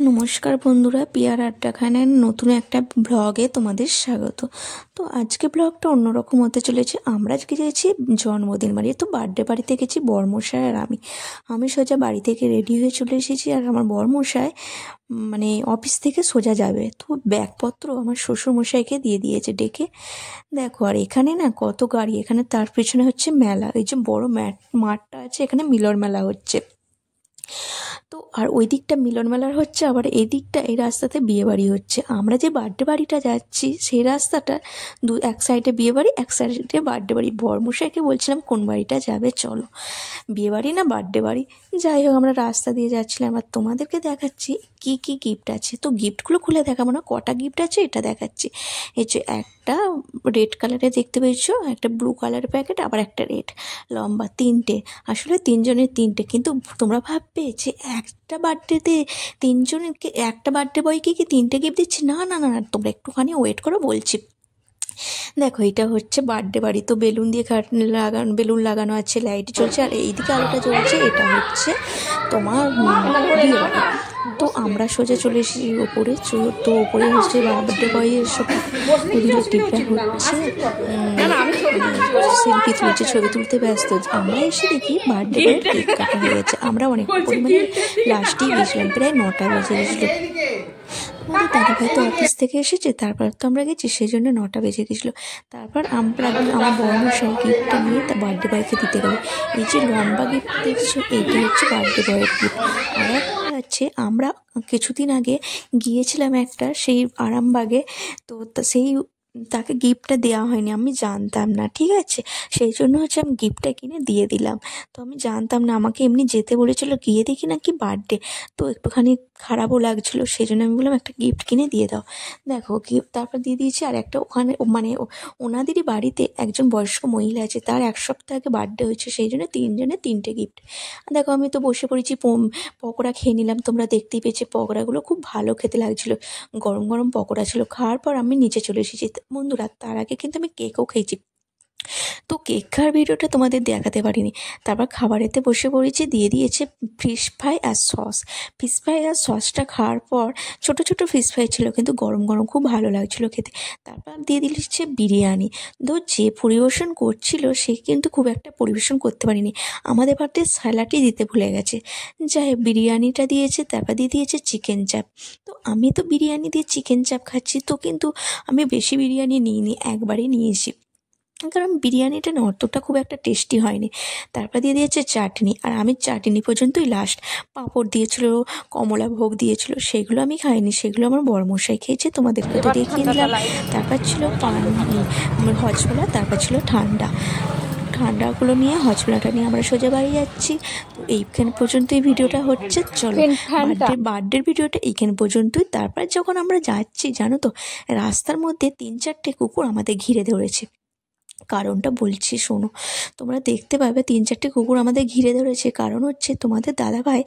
নমস্কার বন্ধুরা, পিয়ার আড্ডাখানার নতুন একটা ব্লগে তোমাদের স্বাগত। তো আজকে ব্লগটা অন্যরকম হতে চলেছে। আমরা আজকে গেছি জন্মদিন বাড়ি, তো বার্থডে বাড়িতে গেছি বরমশাই আর আমি সোজা বাড়ি থেকে রেডি হয়ে চলে এসেছি। আর আমার বরমশাই মানে অফিস থেকে সোজা যাবে, তো ব্যাগপত্র আমার শ্বশুরমশাইকে দিয়ে দিয়েছে ডেকে। দেখো, আর এখানে না কত গাড়ি, এখানে তার পেছনে হচ্ছে মেলা, এই যে বড় মাঠটা আছে, এখানে মিলন মেলা হচ্ছে। তো আর ওই দিকটা মিলন মেলার হচ্ছে, আবার এই দিকটা এই রাস্তাতে বিয়ে বাড়ি হচ্ছে। আমরা যে বার্থডে বাড়িটা যাচ্ছি সেই রাস্তাটা এক সাইডে বিয়ে বাড়ি, এক সাইডে বার্থডে বাড়ি। বরমশাইকে বলছিলাম কোন বাড়িটা যাবে, চলো বিয়ে বাড়ি না বার্থডে বাড়ি। যাই হোক, আমরা রাস্তা দিয়ে যাচ্ছিলাম আর তোমাদেরকে দেখাচ্ছি কি কি গিফট আছে। তো গিফটগুলো খুলে দেখাবো না, কটা গিফট আছে এটা দেখাচ্ছি। এই যে একটা রেড কালারের দেখতে পেয়েছো, একটা ব্লু কালারের প্যাকেট, আবার একটা রেড লম্বা, তিনটে। আসলে তিনজনের তিনটে, কিন্তু তোমরা ভাববে যে একটা বার্থডেতে তিনজনকে, একটা বার্থডে বয়কে কি তিনটে গিফট দিচ্ছি। না না না, তোমরা একটুখানি ওয়েট করো, বলছি। দেখো, এটা হচ্ছে বার্থডে বাড়ি, তো বেলুন দিয়ে বেলুন লাগানো আছে, লাইট জ্বলছে, আর এইদিকে আলোটা জ্বলছে। এটা হচ্ছে তোমার বিয়ে বাড়ি। তো আমরা সোজা চলে এসেছি ওপরে। তো ওপরে হচ্ছে বার্থডে বয়ের সব রিলেটিভরা হচ্ছে সেলফি তুলছে, ছবি তুলতে ব্যস্ত। আমরা এসে দেখি বার্থডে বয়ের কেক কাটা হয়ে গেছে। আমরা অনেক পরিমাণে লাস্টেই গেছিলাম, প্রায় 9টা বেজে গেছিলো। আমাদের দাদাভাই তো অফিস থেকে এসেছে, তারপর তো আমরা গেছি, সেই জন্য 9টা বেজে গেছিলো। তারপর আমার বরমশাই গিফটটা নিয়ে তার বার্থডে বয়কে দিতে গেল। এই যে লম্বা গিফট দেখছো, এইটা হচ্ছে বার্থডে বয়ের গিফট। আর একটা হচ্ছে, আমরা কিছুদিন আগে গিয়েছিলাম একটা সেই আরামবাগে, তো সেই তাকে গিফটটা দেওয়া হয়নি, আমি জানতাম না, ঠিক আছে। সেই জন্য হচ্ছে আমি গিফটটা কিনে দিয়ে দিলাম। তো আমি জানতাম না, আমাকে এমনি যেতে বলেছিল, গিয়ে দেখি না কি বার্থডে। তো একটুখানি খারাপও লাগছিলো, সেই জন্য আমি বললাম একটা গিফট কিনে দিয়ে দাও। দেখো গিফট তারপর দিয়ে দিয়েছি। আর একটা ওখানে মানে ওনাদেরই বাড়িতে একজন বয়স্ক মহিলা আছে, তার 1 সপ্তাহ আগে বার্থডে হয়েছে, সেই জন্য তিনজনের তিনটে গিফট। দেখো, আমি তো বসে পড়েছি, পকোড়া খেয়ে নিলাম। তোমরা দেখতেই পেয়েছি পকোড়াগুলো খুব ভালো খেতে লাগছিলো, গরম গরম পকোড়া ছিল। খাওয়ার পর আমি নিচে চলে এসেছি বন্ধুরা। তার আগে কিন্তু আমি কেকও খেয়েছি, তো কেক খাওয়ার ভিডিওটা তোমাদের দেখাতে পারিনি। তারপর খাবারেতে বসে পড়েছি, দিয়ে দিয়েছে ফিশ ফ্রাই আর সস। ফিশ ফ্রাই আর সসটা খাওয়ার পর, ছোটো ছোটো ফিশ ফ্রাই ছিল কিন্তু গরম গরম, খুব ভালো লাগছিলো খেতে। তারপর দিয়ে দিচ্ছে বিরিয়ানি। তো যে পরিবেশন করছিল সে কিন্তু খুব একটা পরিবেশন করতে পারিনি, আমাদের পাতে স্যালাডই দিতে ভুলে গেছে। যাই হোক, বিরিয়ানিটা দিয়েছে, তারপর দিয়ে দিয়েছে চিকেন চাপ। তো আমি তো বিরিয়ানি দিয়ে চিকেন চাপ খাচ্ছি, তো কিন্তু আমি বেশি বিরিয়ানি নিইনি, একবারই নিয়েছি, কারণ বিরিয়ানিটা না অতটা খুব একটা টেস্টি হয়নি। তারপর দিয়ে দিয়েছে চাটনি, আর আমি চাটনি পর্যন্তই লাস্ট। পাঁপড় দিয়েছিল, কমলা ভোগ দিয়েছিল, সেগুলো আমি খাইনি, সেগুলো আমার বরমশাই খেয়েছে, তোমাদেরকে তো দেখিয়ে দিলাম। তারপর ছিল হজমোলা, তারপর ছিল ঠান্ডাগুলো নিয়ে, হজমোলাটা নিয়ে আমরা সোজা বাড়ি যাচ্ছি। তো এইখানে পর্যন্তই ভিডিওটা হচ্ছে। চলো, বার্থডের ভিডিওটা এইখানে পর্যন্তই। তারপর যখন আমরা যাচ্ছি, জানো তো, রাস্তার মধ্যে 3-4টে কুকুর আমাদের ঘিরে ধরেছে। কারণটা বলছি শোনো, তোমরা দেখতে পাবে 3-4টে কুকুর আমাদের ঘিরে ধরেছে। কারণ হচ্ছে, তোমাদের দাদাভাই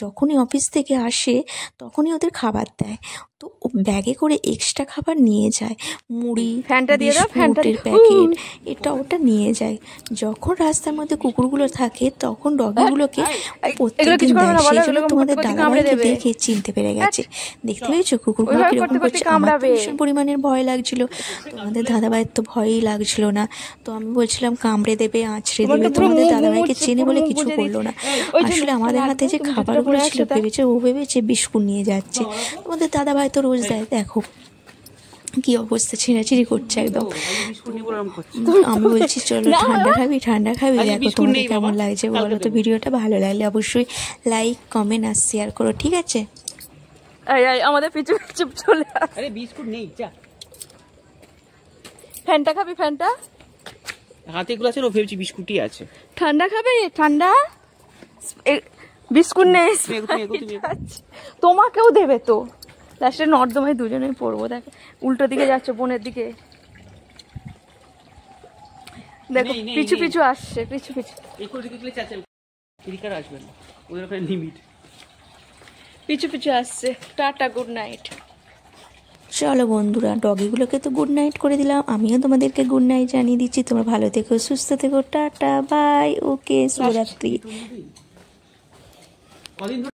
যখনই অফিস থেকে আসে তখনই ওদের খাবার দেয়, তো ও ব্যাগে করে এক্সট্রা খাবার নিয়ে যায়, মুড়ি, বিস্কুটের প্যাকেট, এটা ওটা নিয়ে যায়। যখন রাস্তার মধ্যে কুকুরগুলো থাকে তখন ডগিগুলোকে প্রত্যেকদিন দেয়, সেই জন্য তোমাদের দাদাভাইকে দেখে চিনতে পেরে গেছে। দেখতে পেয়েছো কুকুরগুলো কিরকম করছে? আমার ভীষণ পরিমাণের ভয় লাগছিল, তোমাদের দাদাভাইয়ের তো ভয়ই লাগছিল না। তো আমি বলছিলাম কামড়ে দেবে, আঁচড়ে দেবে, তোমাদের দাদাভাইকে চেনে বলে কিছু করলো না। আসলে আমাদের হাতে যে খাবারগুলো ছিল, ও ভেবেছে বিস্কুট নিয়ে যাচ্ছে। তোমাদের দাদাভাই তো রোজ দেয়। দেখো কি অবস্থা, ছিঁড়াছিঁড়ি করছে একদম। আমি বলছি চলো ঠান্ডা খাবি। দেখো তোমাদের কেমন লাগছে বলো তো। ভিডিওটা ভালো লাগলে অবশ্যই লাইক, কমেন্ট আর শেয়ার করো, ঠিক আছে। আমাদের পিছু পিছু চলে আরে বিস্কুট নেই, যা ফ্যানটা খাবি, ফ্যানটা হাতে গুলো আছে, ও ভেবেছি বিস্কুটই আছে। ঠান্ডা খাবে, ঠান্ডা বিস্কুট নেই, তোমাকেও দেবে তো। লাস্টে নর্দমায় দুজনেই পড়বো। দেখো উল্টো দিকে যাচ্ছ, বোনের দিকে দেখো, পিছু পিছু আসছে, পিছু পিছু পিছু পিছু আসছে। Tata, good night. চলো বন্ধুরা, ডগিগুলোকে তো গুড নাইট করে দিলাম, আমিও তোমাদেরকে গুড নাইট জানিয়ে দিচ্ছি। তোমরা ভালো থেকো, সুস্থ থেকো, টাটা, বাই, ওকে, শুভরাত্রি।